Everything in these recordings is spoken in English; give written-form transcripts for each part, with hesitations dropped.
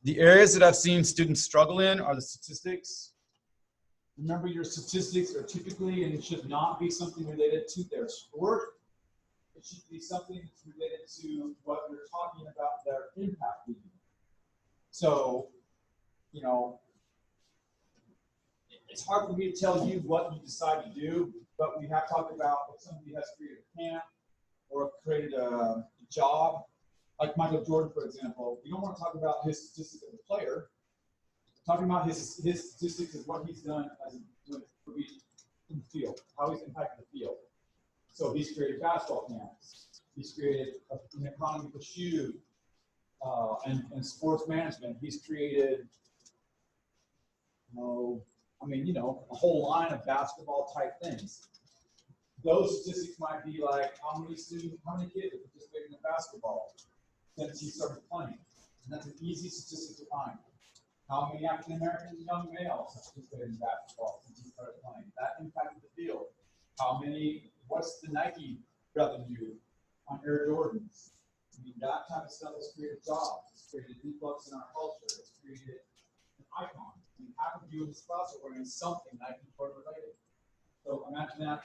The areas that I've seen students struggle in are the statistics. Remember, your statistics are typically, and it should not be something related to their sport. It should be something that's related to what you're talking about their impact being. So, you know, it's hard for me to tell you what you decide to do, but we have talked about if somebody has created a camp or created a job, like Michael Jordan, for example. You don't want to talk about his statistics as a player. Talking about his statistics is what he's done as a, in the field, how he's impacted the field. So he's created basketball camps. He's created an economy for shoes and sports management. He's created, a whole line of basketball type things. Those statistics might be like how many kids are participating in basketball since he started playing. And that's an easy statistic to find. How many African American young males have participated in basketball since he started playing? That impacted the field. What's the Nike revenue on Air Jordans? I mean, that type of stuff has created jobs. It's created influx in our culture. It's created an icon. I mean, half of you in this class are wearing something Nike related. So imagine that,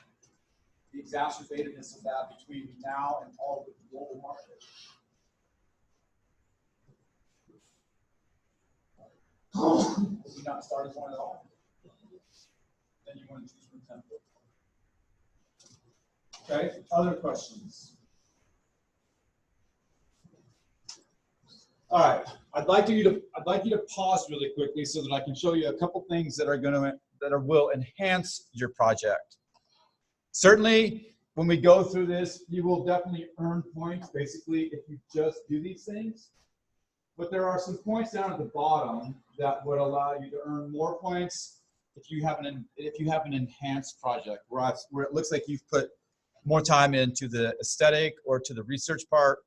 the exacerbatedness of that between now and all of the global market. If you not start as one at all, then you want to choose from template. Okay, other questions? All right, I'd like you to pause really quickly so that I can show you a couple things that will enhance your project. Certainly, when we go through this, you will definitely earn points, basically, if you just do these things. But there are some points down at the bottom that would allow you to earn more points if you have an enhanced project where it looks like you've put more time into the aesthetic or to the research part.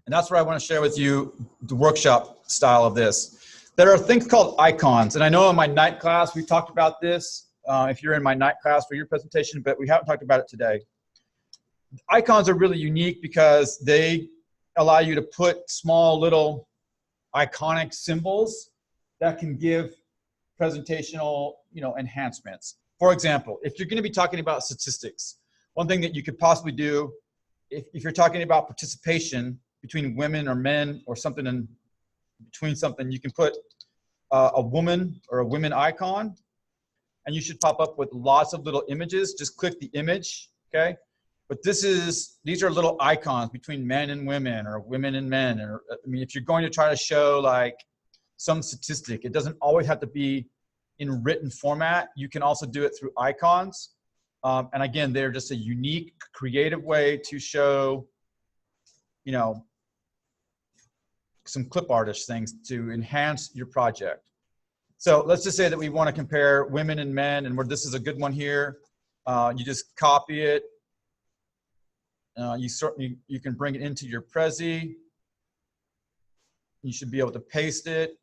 And that's where I want to share with you the workshop style of this. There are things called icons. And I know in my night class, we talked about this. If you're in my night class for your presentation, but we haven't talked about it today. Icons are really unique because they allow you to put small little iconic symbols that can give presentational, enhancements. For example, if you're going to be talking about statistics, one thing that you could possibly do, if you're talking about participation between women or men or something in between something, you can put a woman or a women icon, and you should pop up with lots of little images. Just click the image, okay? But these are little icons between men and women or women and men. Or, I mean, if you're going to try to show like some statistic, it doesn't always have to be in written format. You can also do it through icons. And again, they're just a unique, creative way to show, some clip artist things to enhance your project. So let's just say that we want to compare women and men, and this is a good one here. You just copy it. You can bring it into your Prezi. You should be able to paste it.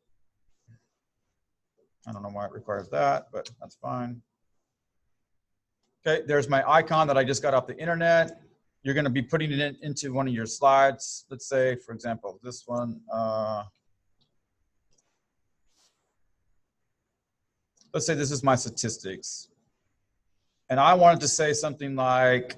I don't know why it requires that, but that's fine. Okay, there's my icon that I just got off the internet. You're going to be putting it into one of your slides. Let's say, for example, this one. Let's say this is my statistics. And I wanted to say something like,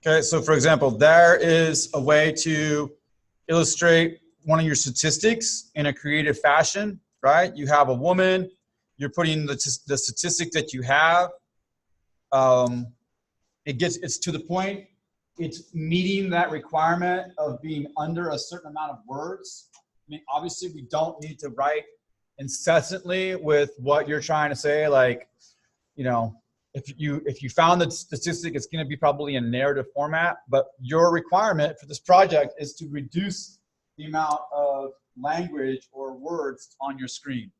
okay, so for example, there is a way to illustrate one of your statistics in a creative fashion, right? You have a woman, you're putting the statistic that you have. It's to the point, it's meeting that requirement of being under a certain amount of words. I mean, obviously we don't need to write incessantly with what you're trying to say, like, if you found the statistic, it's going to be probably in narrative format, but your requirement for this project is to reduce the amount of language or words on your screen.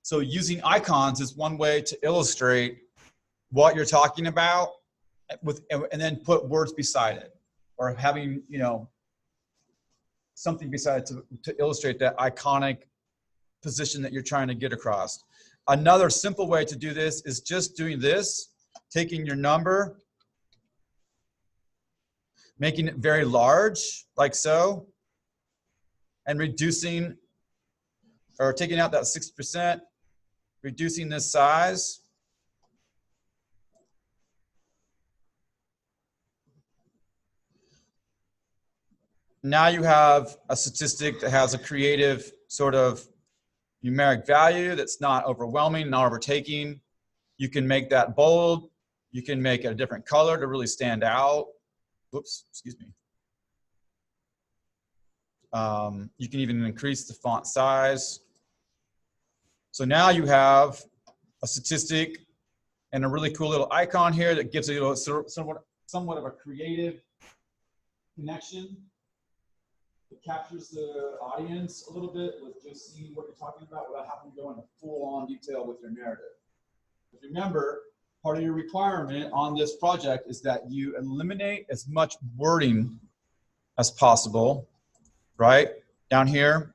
So using icons is one way to illustrate what you're talking about and then put words beside it, or having, you know, something beside it to illustrate that iconic position that you're trying to get across. Another simple way to do this is just doing this, taking your number, making it very large, like so, and reducing, or taking out that 60%, reducing this size. Now you have a statistic that has a creative sort of numeric value that's not overwhelming, not overtaking. You can make that bold. You can make it a different color to really stand out. Whoops, excuse me. You can even increase the font size. So now you have a statistic and a really cool little icon here that gives you somewhat of a creative connection. It captures the audience a little bit with just seeing what you're talking about without having to go into full-on detail with your narrative. But remember, part of your requirement on this project is that you eliminate as much wording as possible, right? Down here,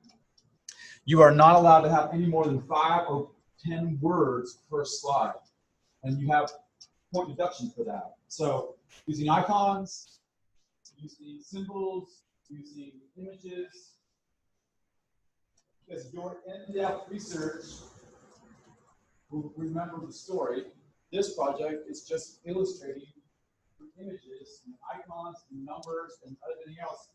you are not allowed to have any more than 5 or 10 words per slide. And you have point deduction for that. So using icons, using symbols, using images, because your in-depth research will remember the story. This project is just illustrating through images and icons and numbers and everything else,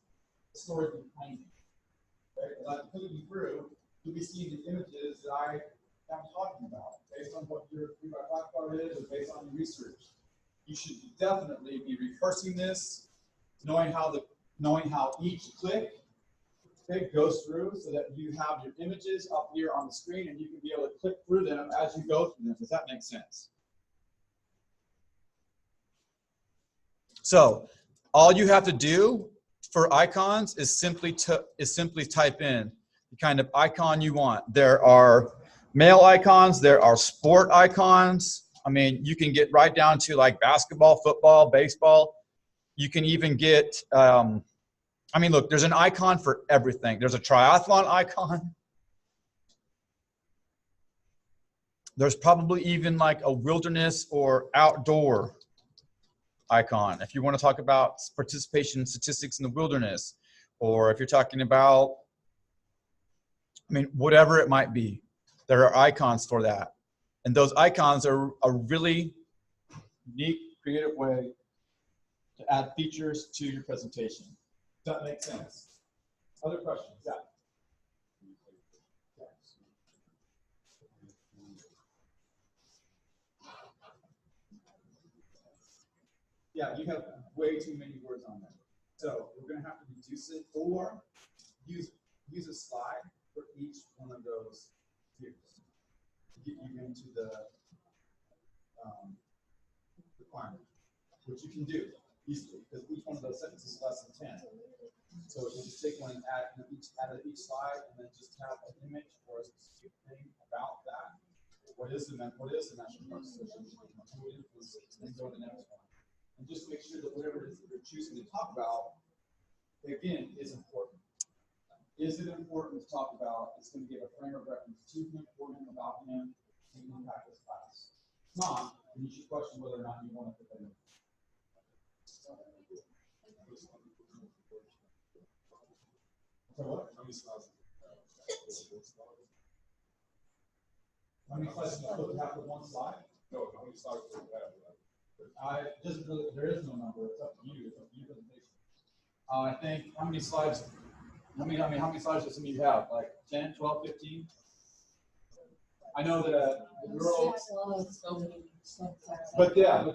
the story behind it. Okay? As I'm clicking through, you'll be seeing the images that I am talking about based on what your 3x5 card is or based on your research. You should definitely be rehearsing this, knowing how each click goes through so that you have your images up here on the screen and you can be able to click through them as you go through them. Does that make sense? So all you have to do for icons is simply type in the kind of icon you want. There are mail icons, there are sport icons. I mean, you can get right down to like basketball, football, baseball. You can even get, I mean, look, there's an icon for everything. There's a triathlon icon. There's probably even like a wilderness or outdoor icon. If you want to talk about participation statistics in the wilderness, or if you're talking about, I mean, whatever it might be, there are icons for that. And those icons are a really unique, creative way to add features to your presentation. Does that make sense? Other questions? Yeah. Yeah, you have way too many words on there. So we're going to have to reduce it or use a slide for each one of those views to get you into the requirement, which you can do easily because each one of those sentences is less than 10. So we'll just take one and add each slide and then just have an image or a specific thing about that. What is the national park association? Who influences it? And go to the next one. And just make sure that whatever it is that you're choosing to talk about, again, is important. Is it important to talk about? It's going to give a frame of reference to him, for him, about him, and impact his class. If not, then you should question whether or not you want to put that in. So what? How many slides? How many slides do you have for one slide? No, how many slides do you have? There is no number. It's up to you. It's up to your presentation. I think how many slides? How many slides does some of you have? Like 10, 12, 15? I know that the girls. But yeah,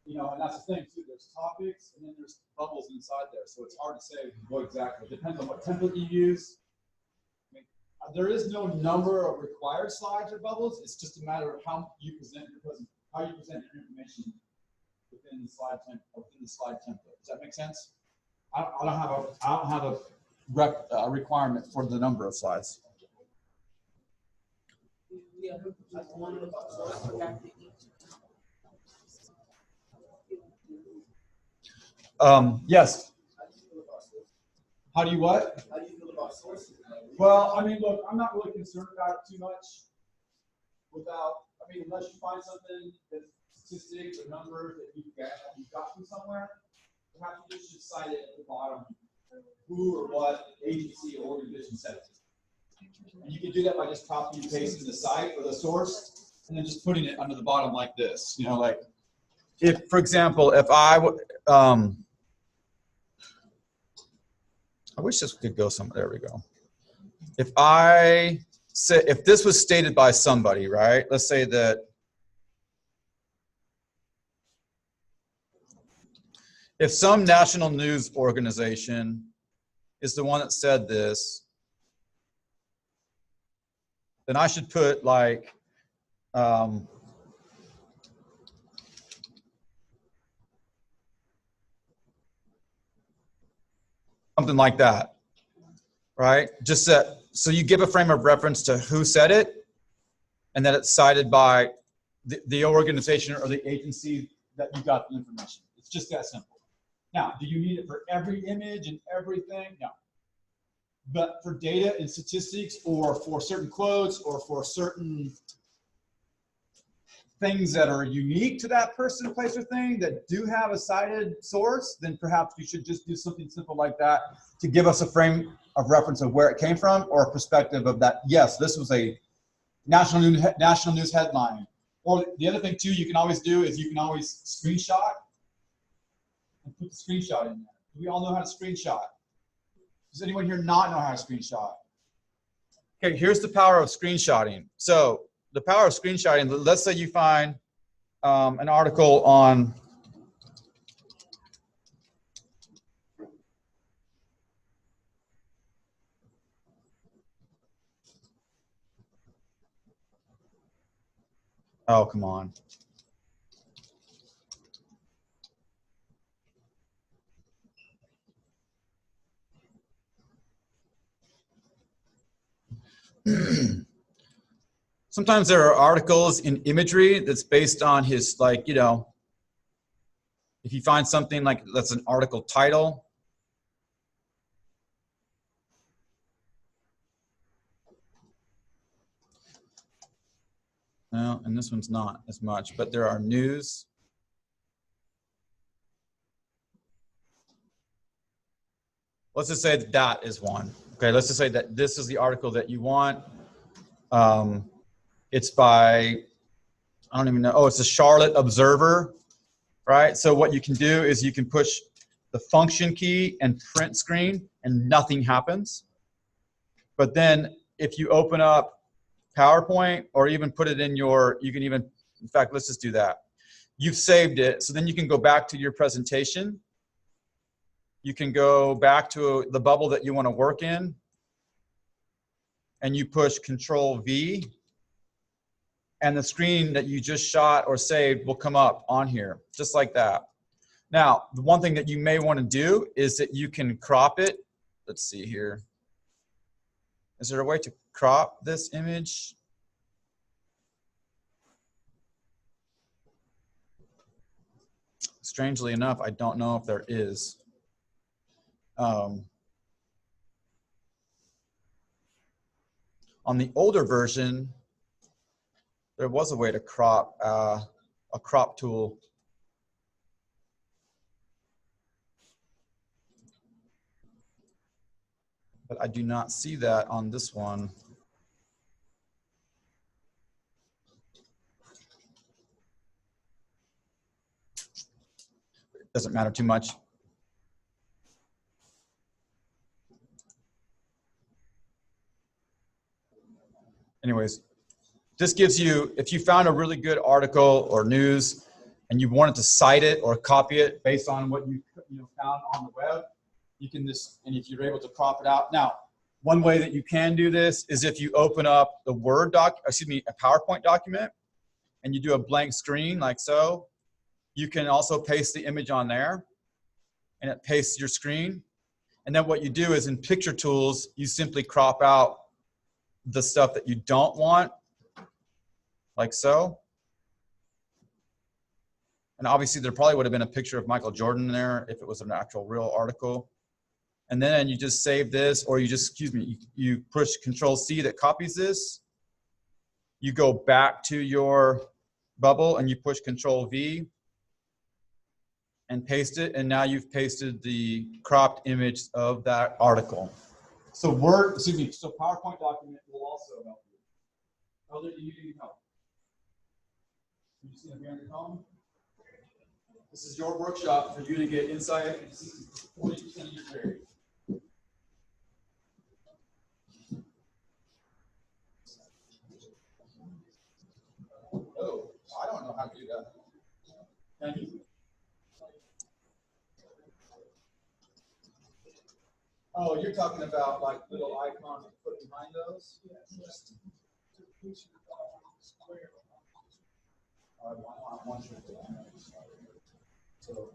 you know, and that's the thing too. There's topics and then there's bubbles inside there, so it's hard to say what exactly. It depends on what template you use. I mean, there is no number of required slides or bubbles. It's just a matter of how you present your information within the slide template. Does that make sense? I don't have a requirement for the number of slides. Yes. How do you what? How do you feel about sources? Well, I mean, look, I'm not really concerned about it too much. I mean, unless you find something that's statistics or numbers that you've got from somewhere, perhaps you just should cite it at the bottom, who or what agency or organization said it. And you can do that by just copying and pasting the site or the source, and then just putting it under the bottom like this. You know, like if, for example, if I wish this could go somewhere. There we go. If this was stated by somebody, right? Let's say that if some national news organization is the one that said this, then I should put like something like that, right? Just that, so you give a frame of reference to who said it, and that it's cited by the organization or the agency that you got the information. It's just that simple. Now, do you need it for every image and everything? No. But for data and statistics, or for certain quotes, or for certain things that are unique to that person, place, or thing that do have a cited source, then perhaps you should just do something simple like that to give us a frame of reference of where it came from, or a perspective of that, yes, this was a national news headline. Or the other thing too you can always do is you can always screenshot and put the screenshot in there. Do we all know how to screenshot? Does anyone here not know how to screenshot? Okay, here's the power of screenshotting. So the power of screenshotting, let's say you find an article on oh, come on. Sometimes there are articles in imagery that's based on his, like, you know, if you find something like that's an article title. No, and this one's not as much, but there are news. Let's just say that that is one. Okay, let's just say that this is the article that you want. It's by, I don't even know, oh, it's the Charlotte Observer, right? So what you can do is you can push the function key and print screen and nothing happens. But then if you open up PowerPoint or even put it in your, you can even, in fact, let's just do that. You've saved it, so then you can go back to your presentation. You can go back to the bubble that you want to work in, and you push Control V, and the screen that you just shot or saved will come up on here, just like that. Now, the one thing that you may want to do is that you can crop it. Let's see here. Is there a way to crop this image? Strangely enough, I don't know if there is. On the older version, there was a way to crop, a crop tool. But I do not see that on this one. It doesn't matter too much. Anyways, this gives you, if you found a really good article or news and you wanted to cite it or copy it based on what you found on the web, you can just, and if you're able to crop it out. Now, one way that you can do this is if you open up the Word doc, excuse me, a PowerPoint document, and you do a blank screen like so, you can also paste the image on there, and it pastes your screen. And then what you do is in picture tools, you simply crop out the stuff that you don't want, like so. And obviously there probably would have been a picture of Michael Jordan there if it was an actual real article. And then you just save this, or you just, excuse me, you push Control C that copies this. You go back to your bubble and you push Control V and paste it. And now you've pasted the cropped image of that article. So so PowerPoint document will also help you. Elder, do you need help? You see them here on your phone? This is your workshop for you to get insight and 40% of your grade. Oh, I don't know how to do that. Thank you. Oh, you're talking about like little icons to put behind those? Yes. So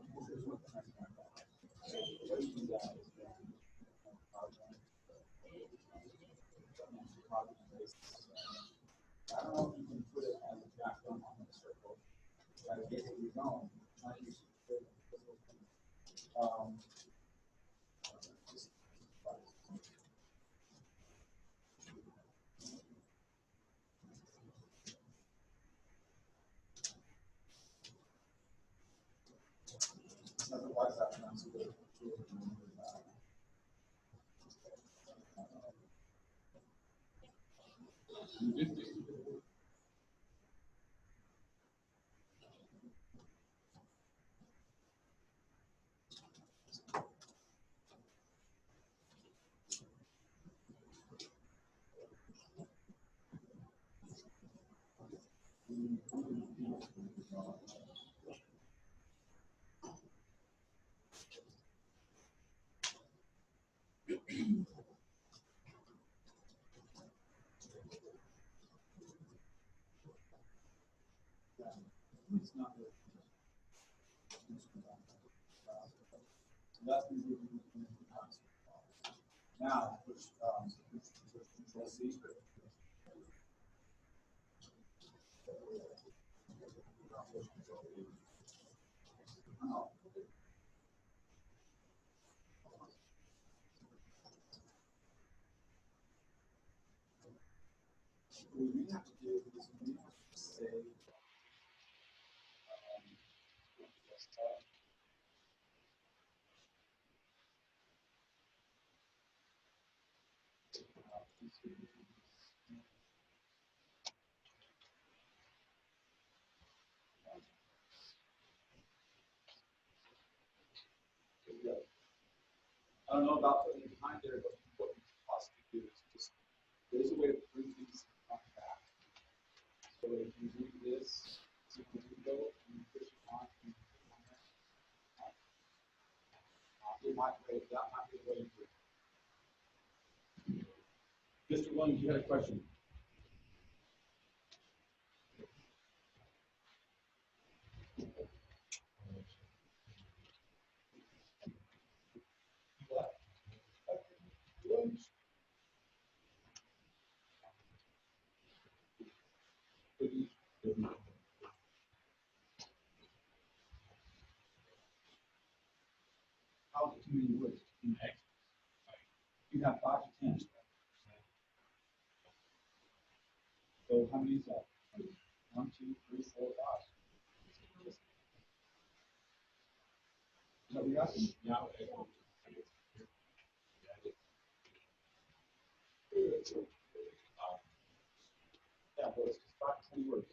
I don't know if you can put it as a background on the circle. Try to get where you're going. Otherwise, that comes with now, Control C. What we have to do is we have to say, I don't know about putting it behind there, but what we could possibly do is just, there's a way to bring things back. So if you do this, to the window, and you push it on, and you put it on there, that might be the way to do it. Mr. Williams, you had a question. How many words? You have 5 to 10. So how many is that? 1, 2, 3, 4, 5. Is that what you're asking? Yeah. Yeah, but it's just 5 to 10 words.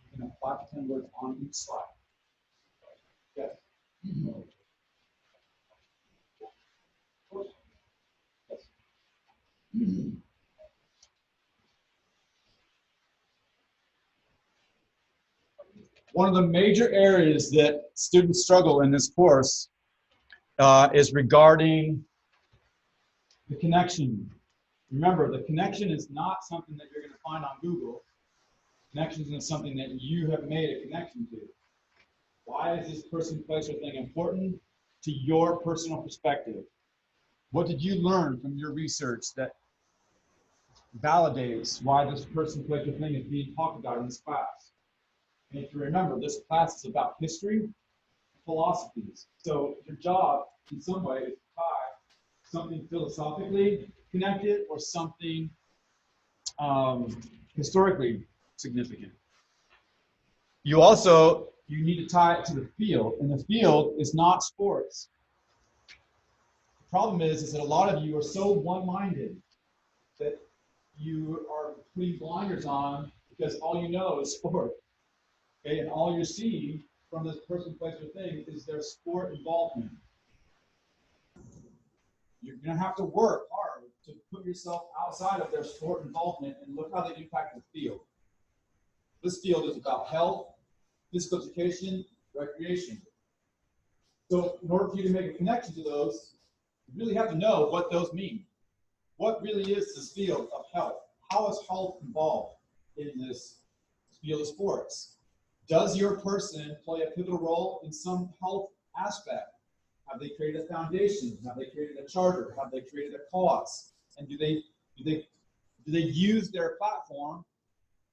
You can have 5 to 10 words on each slide. Yes. Yes. One of the major areas that students struggle in this course is regarding the connection. Remember, the connection is not something that you're going to find on Google. Connections is something that you have made a connection to. Why is this person, place, or thing important? To your personal perspective. What did you learn from your research that validates why this person collector thing is being talked about in this class? And if you remember, this class is about history, philosophies. So your job, in some way, is to tie something philosophically connected or something historically significant. You need to tie it to the field, and the field is not sports. The problem is that a lot of you are so one-minded that you are putting blinders on because all you know is sport. Okay, and all you're seeing from this person, place, or thing is their sport involvement. You're going to have to work hard to put yourself outside of their sport involvement and look how they impact the field. This field is about health, physical education, recreation. So in order for you to make a connection to those, you really have to know what those mean. What really is this field of health? How is health involved in this field of sports? Does your person play a pivotal role in some health aspect? Have they created a foundation? Have they created a charter? Have they created a cause? And do they use their platform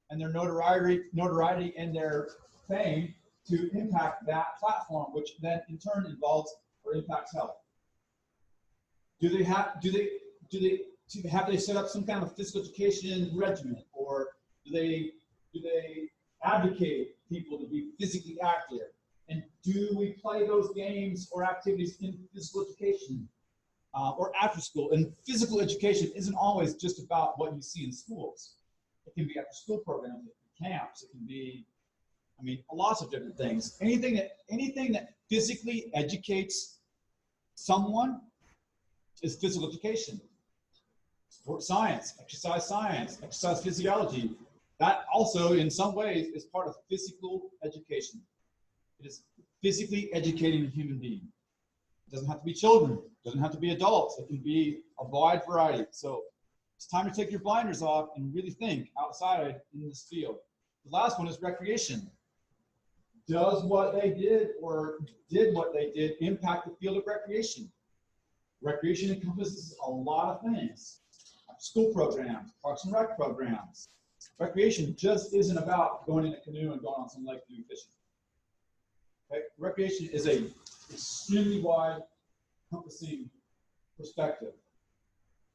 and their notoriety and their fame to impact that platform, which then in turn involves or impacts health? Have they set up some kind of physical education regimen, or do they advocate people to be physically active? And do we play those games or activities in physical education or after school? And physical education isn't always just about what you see in schools. It can be after school programs, it can be camps, it can be, lots of different things. Anything that physically educates someone is physical education. Sport science, exercise physiology. That also, in some ways, is part of physical education. It is physically educating a human being. It doesn't have to be children. It doesn't have to be adults. It can be a wide variety. So it's time to take your blinders off and really think outside in this field. The last one is recreation. Does what they did or did what they did impact the field of recreation? Recreation encompasses a lot of things. School programs, parks and rec programs. Recreation just isn't about going in a canoe and going on some lake to do fishing. Okay? Recreation is a extremely wide, encompassing perspective.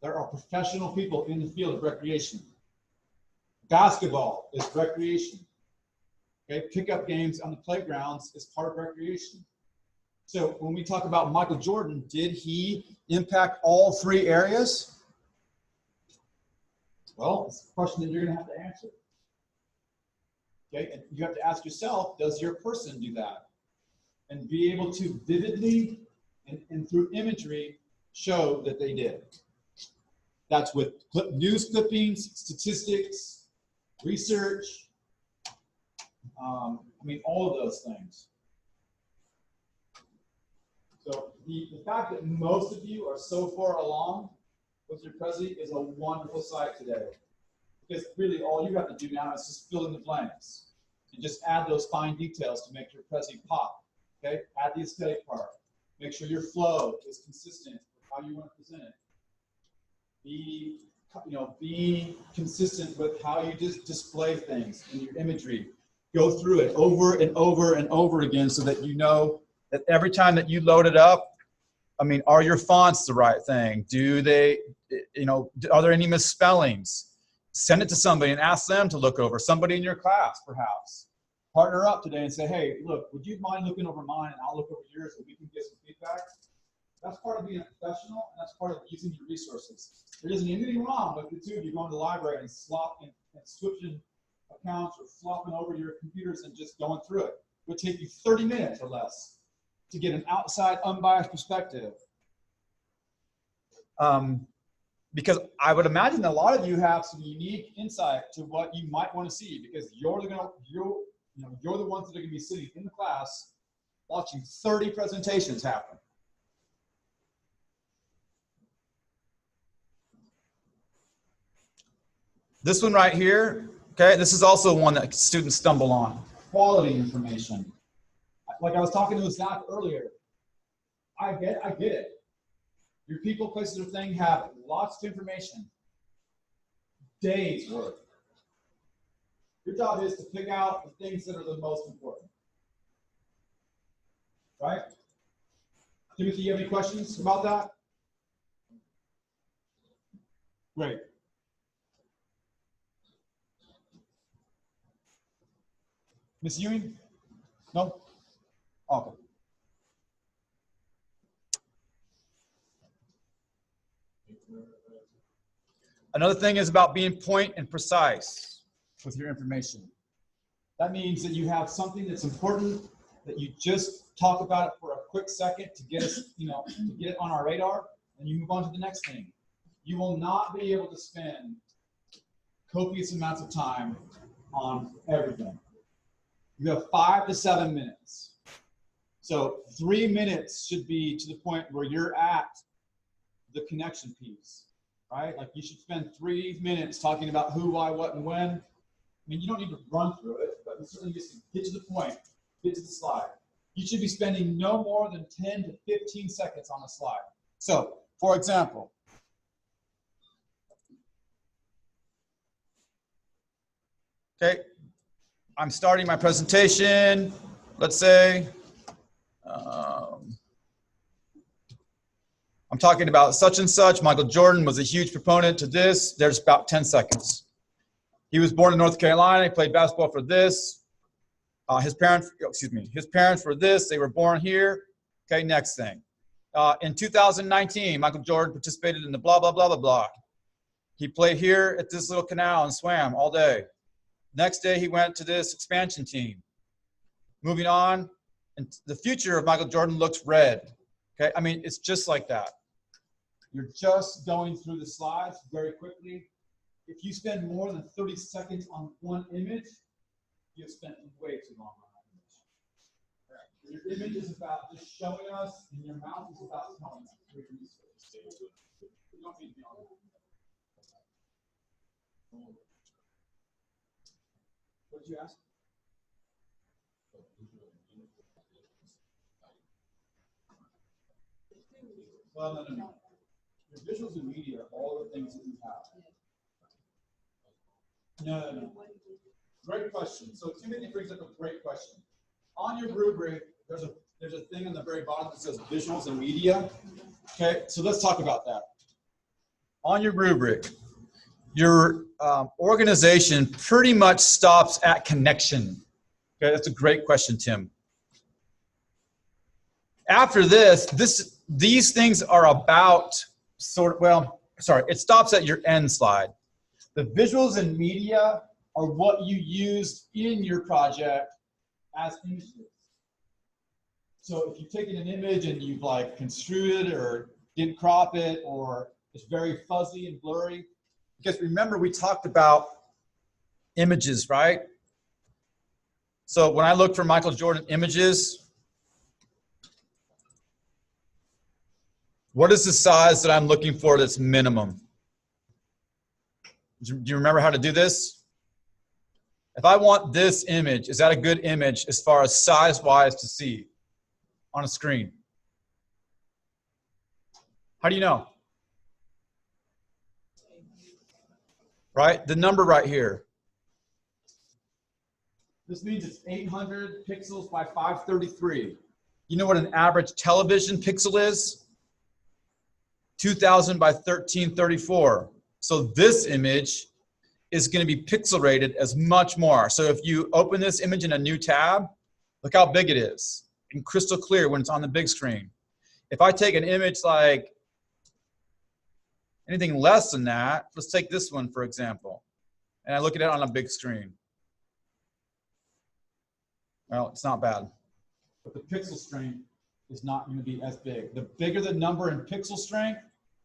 There are professional people in the field of recreation. Basketball is recreation. Okay? Pickup games on the playgrounds is part of recreation. So when we talk about Michael Jordan, did he impact all three areas? Well, it's a question that you're going to have to answer. Okay, and you have to ask yourself, does your person do that? And be able to vividly and through imagery show that they did. That's with news clippings, statistics, research, all of those things. So the fact that most of you are so far along with your Prezi is a wonderful sight today. Because really all you have to do now is just fill in the blanks and just add those fine details to make your Prezi pop. Okay? Add the aesthetic part. Make sure your flow is consistent with how you want to present it. Be consistent with how you just display things in your imagery. Go through it over and over and over again so that you know that every time that you load it up, are your fonts the right thing? Do they, are there any misspellings? Send it to somebody and ask them to look over. Somebody in your class, perhaps. Partner up today and say, hey, look, would you mind looking over mine and I'll look over yours so we can get some feedback? That's part of being a professional, and that's part of using your resources. There isn't anything wrong with the two of you going to the library and switching accounts or flopping over your computers and just going through it. It would take you 30 minutes or less to get an outside, unbiased perspective. Because I would imagine that a lot of you have some unique insight to what you might want to see, because you're the ones that are going to be sitting in the class watching 30 presentations happen. This one right here, okay, this is also one that students stumble on. Quality information. Like I was talking to Zach earlier, I get it. Your people, places, or thing have lots of information. Days worth. Your job is to pick out the things that are the most important. Right? Timothy, you have any questions about that? Great. Miss Ewing? No? Okay. Another thing is about being point and precise with your information. That means that you have something that's important, that you just talk about it for a quick second to get us, to get it on our radar, and you move on to the next thing. You will not be able to spend copious amounts of time on everything. You have 5 to 7 minutes. So 3 minutes should be to the point where you're at the connection piece, right? Like you should spend 3 minutes talking about who, why, what, and when. I mean, you don't need to run through it, but you certainly just get to the point, get to the slide. You should be spending no more than 10 to 15 seconds on a slide. So, for example, okay, I'm starting my presentation, let's say. I'm talking about such and such. Michael Jordan was a huge proponent to this. There's about 10 seconds. He was born in North Carolina. He played basketball for this. His parents were this. They were born here. Okay, next thing. In 2019, Michael Jordan participated in the blah, blah, blah, blah, blah. He played here at this little canal and swam all day. Next day, he went to this expansion team. Moving on, and the future of Michael Jordan looks red. Okay, I mean, it's just like that. You're just going through the slides very quickly. If you spend more than 30 seconds on one image, you've spent way too long on that image. Your image is about just showing us, and your mouth is about telling us. You don't need to be on that. What did you ask? Well, no. Your visuals and media are all the things that you have. No. Great question. So Timothy brings up a great question. On your rubric, there's a thing on the very bottom that says visuals and media. Okay, so let's talk about that. On your rubric, your organization pretty much stops at connection. Okay, that's a great question, Tim. After these things are about it stops at your end slide. The visuals and media are what you use in your project as images. So if you've taken an image and you've like construed it or didn't crop it, or it's very fuzzy and blurry, because remember we talked about images, right? So when I look for Michael Jordan images, what is the size that I'm looking for that's minimum? Do you remember how to do this? If I want this image, is that a good image as far as size-wise to see on a screen? How do you know? Right? The number right here. This means it's 800 pixels by 533. You know what an average television pixel is? 2000 by 1334. So this image is going to be pixel rated as much more. So if you open this image in a new tab, look how big it is and crystal clear when it's on the big screen. If I take an image like anything less than that, let's take this one for example, and I look at it on a big screen. Well, it's not bad, but the pixel strength is not going to be as big. The bigger the number in pixel strength,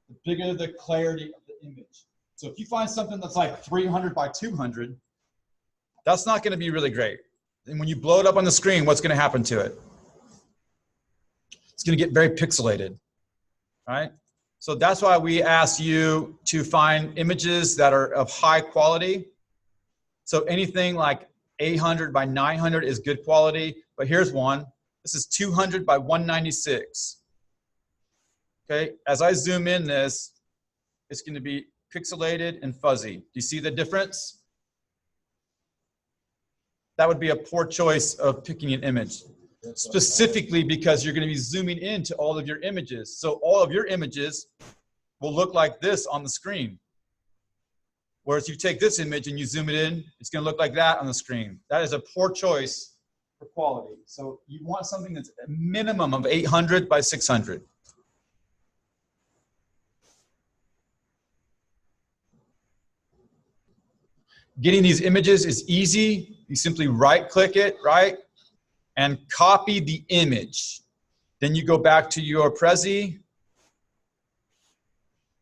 the bigger the clarity of the image. So if you find something that's like 300 by 200, that's not going to be really great. And when you blow it up on the screen, what's going to happen to it? It's going to get very pixelated, right? So that's why we ask you to find images that are of high quality. So anything like 800 by 900 is good quality, but here's one. This is 200 by 196. Okay, as I zoom in this, it's going to be pixelated and fuzzy. Do you see the difference? That would be a poor choice of picking an image, specifically because you're going to be zooming into all of your images. So all of your images will look like this on the screen. Whereas you take this image and you zoom it in, it's going to look like that on the screen. That is a poor choice for quality. So you want something that's a minimum of 800 by 600. Getting these images is easy. You simply right-click it, right, and copy the image. Then you go back to your Prezi,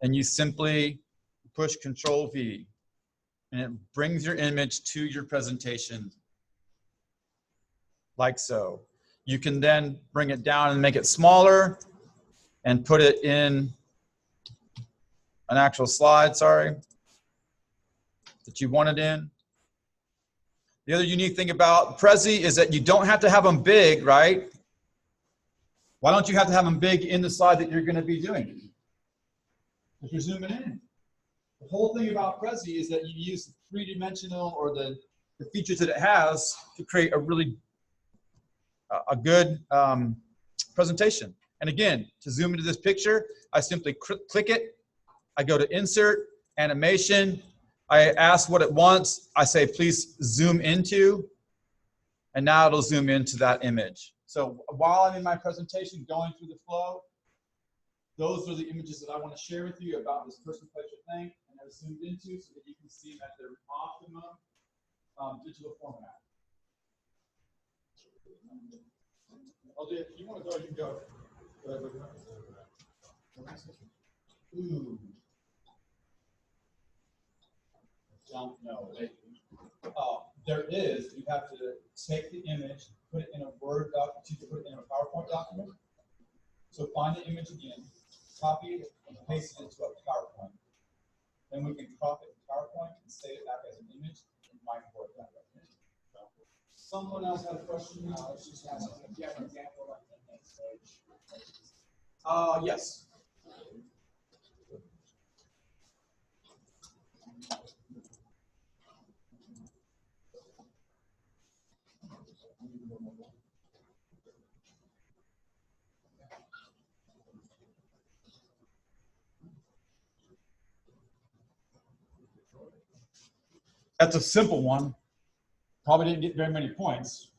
and you simply push Control-V, and it brings your image to your presentation, like so. You can then bring it down and make it smaller, and put it in an actual slide, sorry, that you want it in. The other unique thing about Prezi is that you don't have to have them big, right? Why don't you have to have them big in the slide that you're going to be doing? If you're zooming in. The whole thing about Prezi is that you use the three-dimensional or the features that it has to create a really good presentation. And again, to zoom into this picture, I simply click it. I go to Insert, Animation. I ask what it wants. I say, please zoom into. And now it'll zoom into that image. So while I'm in my presentation going through the flow, those are the images that I want to share with you about this person, place, or thing. And they're zoomed into so that you can see them at their optimum digital format. If you want to go, you can go. Ooh. Don't know. There is. You have to take the image, put it in a Word document, you can put it in a PowerPoint document. So find the image again, copy it, and paste it into a PowerPoint. Then we can crop it in PowerPoint and save it back as an image and whiteboard that way. Someone else had a question? She's asking if you have an example like that next stage. Yes. That's a simple one. Probably didn't get very many points.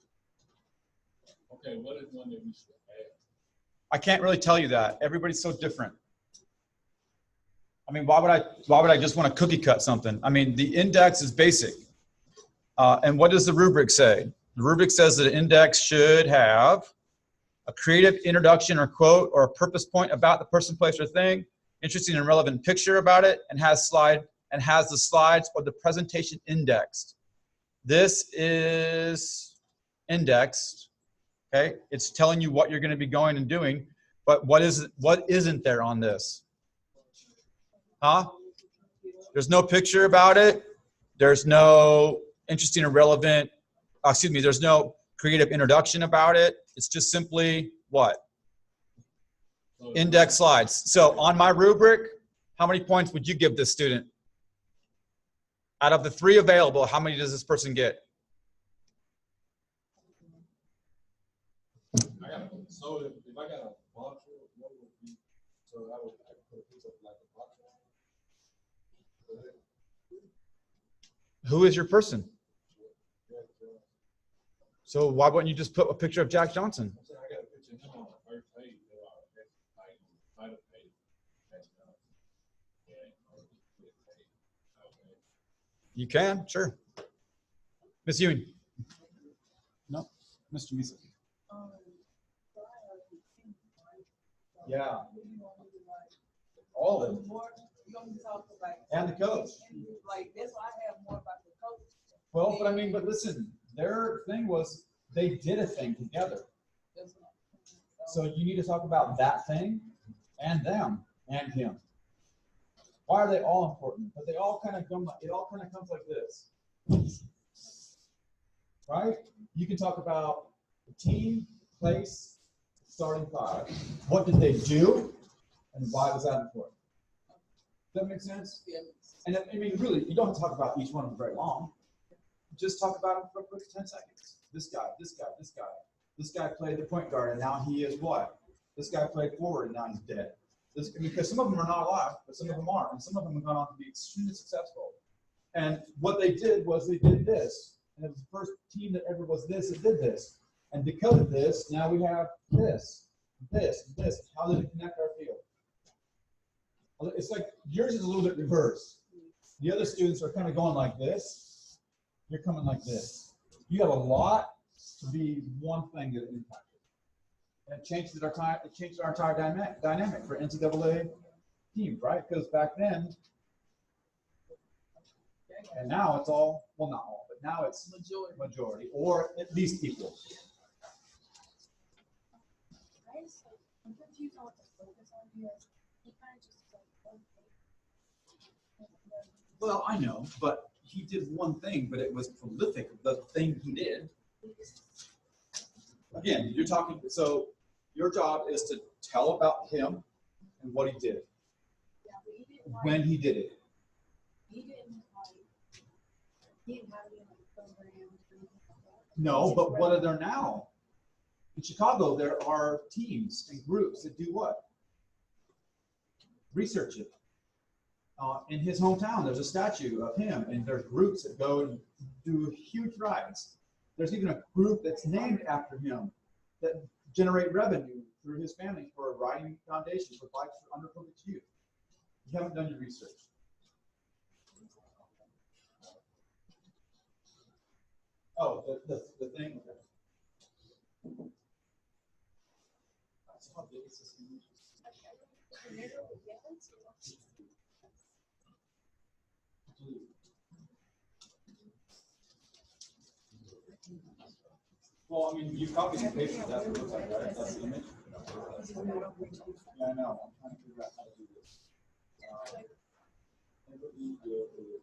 Okay, what is one that we should add? I can't really tell you that. Everybody's so different. I mean, why would I just want to cookie cut something? I mean, the index is basic. And what does the rubric say? The rubric says that an index should have a creative introduction or quote or a purpose point about the person, place, or thing, interesting and relevant picture about it, and has the slides or the presentation indexed. This is indexed. Okay, it's telling you what you're going to be going and doing, but what isn't there on this? Huh? There's no picture about it. There's no interesting or relevant, there's no creative introduction about it. It's just simply what? Index slides. So on my rubric, how many points would you give this student? Out of the 3 available, how many does this person get? So if I got a box, what would be? So I could put a piece of like a box. Who is your person? So why wouldn't you just put a picture of Jack Johnson? I got a picture of him on the first page. Title page. You can, sure. Miss Ewing. No, Mr. Misa. Yeah. All of them. And the coach. Like that's why I have more about the coach. Well, but listen, their thing was they did a thing together. So you need to talk about that thing and them and him. Why are they all important? But they all kind of come. It all kind of comes like this, right? You can talk about the team, place, starting 5. What did they do? And why was that important? Does that make sense? Yeah. And I mean, really, you don't have to talk about each one of them very long. Just talk about them for a quick 10 seconds. This guy, this guy, this guy. This guy played the point guard, and now he is what? This guy played forward, and now he's dead. Because some of them are not alive, but some of them are, and some of them have gone on to be extremely successful. And what they did was they did this, and it was the first team that ever was this that did this. And because of this, now we have this, this, this. How did it connect our field? It's like yours is a little bit reversed. The other students are kind of going like this. You're coming like this. You have a lot to be one thing that impacted. And it changed our entire dynamic for NCAA teams, right? Because back then, and now it's all, well, not all, but now it's majority, or at least equal. I'm confused on what the focus on here is. He kind of just like one thing. Well, I know, but he did one thing, but it was prolific, the thing he did. Again, you're talking, so your job is to tell about him and what he did, Yeah, but he didn't like, when he did it. he didn't have any like programs or anything like that. No, He but just what read- are there now? In Chicago, there are teams and groups that do what? Research it. In his hometown, there's a statue of him, and there's groups that go and do huge rides. There's even a group that's named after him that generate revenue through his family for a riding foundation for bikes for underprivileged youth. You haven't done your research. Oh, the thing. That's how big is this image? Well, I mean, you copied and pasted, that's what it looks like, right? That's the image? Yeah, I know, I'm trying to figure out how to do this. And what you do is,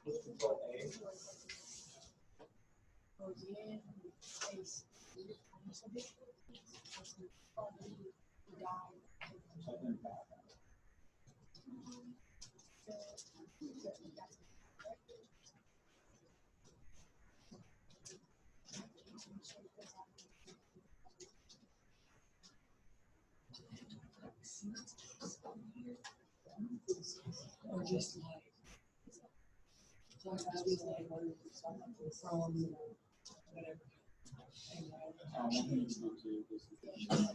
let's control A. Oh, yeah. It's- Type in back. Or just like, from whatever. One thing you do too is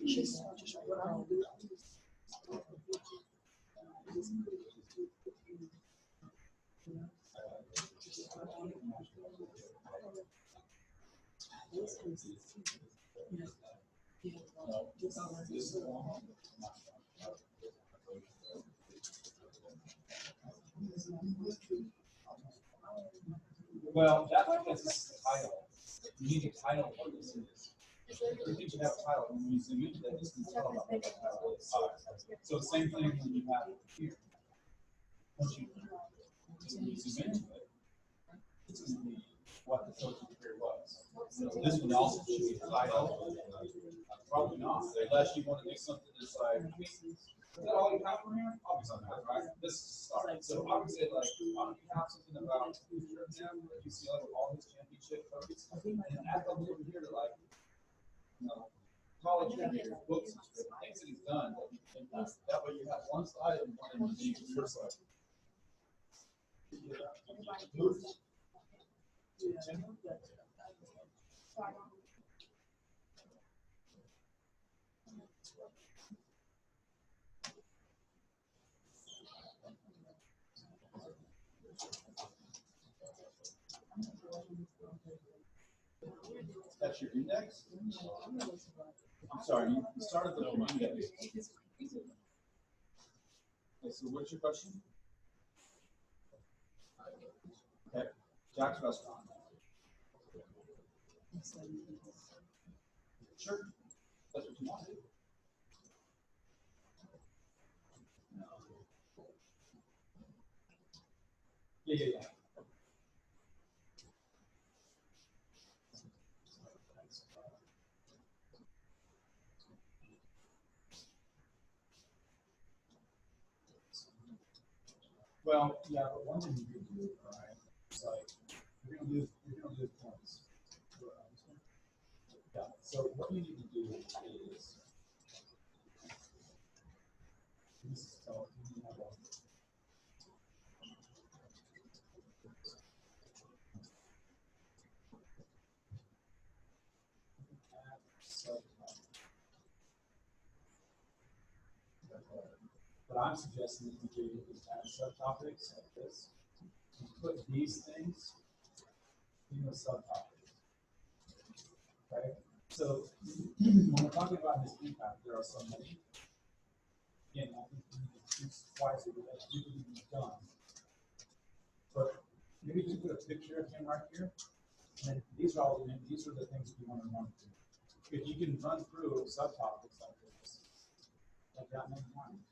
Just what I don't do. well, that's because it's the title. You need a title of what this is. Everything should have a title. When you zoom into that, just tell about what that title is. So same thing when you have it here. Once you zoom into it, it's going to be what the social career was. So this one also should be the title. Probably not, unless you want to do something that's like, is that all you have from here? I'll be something, right? This is starting. So I would say like, why don't you have something about you see like all his championship trophies, and add a little bit here to like, you know, college champions, books, things that he's done. That, that way you have one slide and one in the first slide. Move. That's your index? I'm sorry, you started the index. Okay, so what's your question? Okay, Jack's Restaurant. Sure. That's what you want. Yeah. Well, yeah, but one thing you could do, right? It's like you're gonna lose points. Yeah. So what you need to do is this is so you have a subtopic. What I'm suggesting that you do is add subtopics like this. You put these things in the subtopics. Okay? So when we're talking about this impact, there are so many. Again, I think we need to choose wisely with that you can be done. But maybe just put a picture of him right here. And these are all the things you want to run through. If you can run through subtopics like this, like that many times.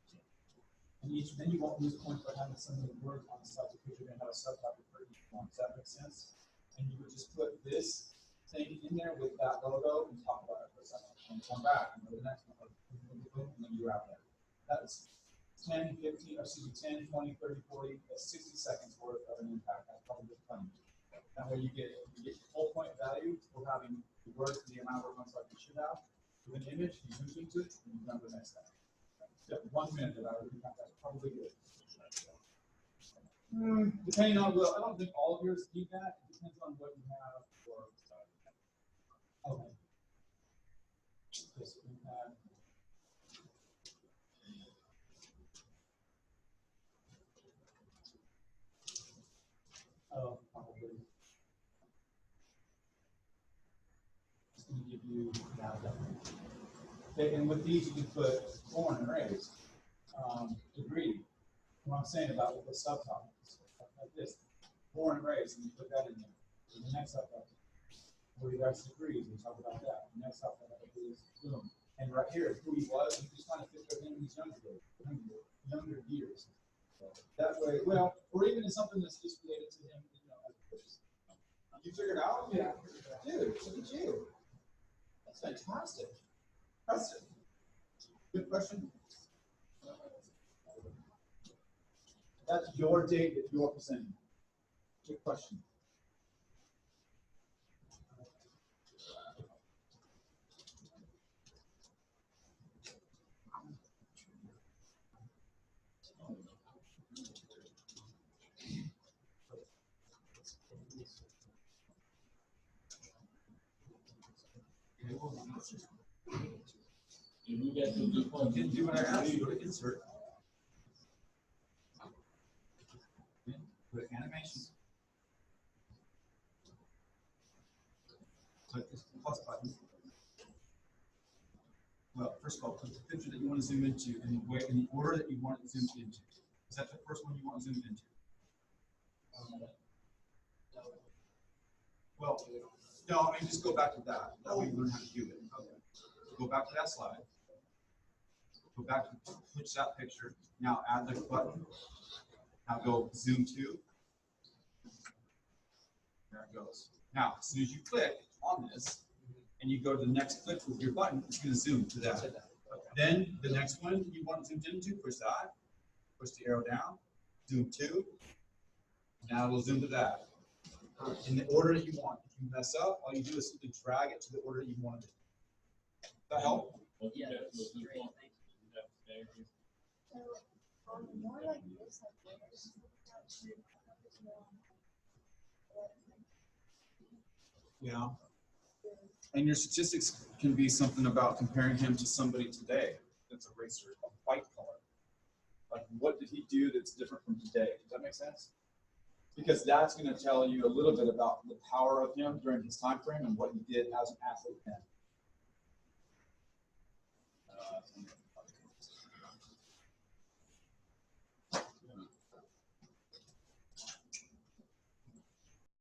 And then you won't lose points by having so many words on the subtopic because you're going to have a subtopic for each one. Does that make sense? And you would just put this thing in there with that logo and talk about it for a second. And come back and go to the next one. And then you're out there. That's 10, 15, or excuse me, 10, 20, 30, 40, 60 seconds worth of an impact. That's probably funny. That way you get full point value for having the words and the amount of ones like you should have. With an image, you zoom into it, and you go to the next step. Yep, 1 minute that I would think that's probably good. Depending on I don't think all of yours need that. It depends on what you have for. Okay. Yes, we have. Oh, probably. It's going to give you that. Okay, and with these you can put born and raised, degree. What I'm saying about the subtopics, like this, born and raised, and you put that in there. And the next subtopic, where he writes degrees, we talk about that. The next subtopic is boom. And right here, who he was, you just kind of picture him in his younger years. So that way, well, or even in something that's just related to him, as a person. You figured it out? Yeah. Dude, look at you. That's fantastic. Impressive. Good question. That's your date that you're presenting. Good question. You get to the point. Didn't do what I asked you. Go to insert. Put animation. Click this plus button. Well, first of all, click the picture that you want to zoom into in the order that you want it zoomed into. Is that the first one you want zoomed into? Well, no, I mean, just go back to that. That way you learn how to do it. Okay. Go back to that slide. Go back to switch that picture. Now add the button. Now go zoom to. There it goes. Now, as soon as you click on this and you go to the next click with your button, it's going to zoom to that. Okay. Then the next one you want zoomed into, push that. Push the arrow down. Zoom to. Now it'll zoom to that. In the order that you want. If you mess up, all you do is simply drag it to the order you wanted it. Does that help? Yeah, that's great. So, more like this, like this, Yeah. And your statistics can be something about comparing him to somebody today that's a racer, a white collar. Like, what did he do that's different from today? Does that make sense? Because that's going to tell you a little bit about the power of him during his time frame and what he did as an athlete then.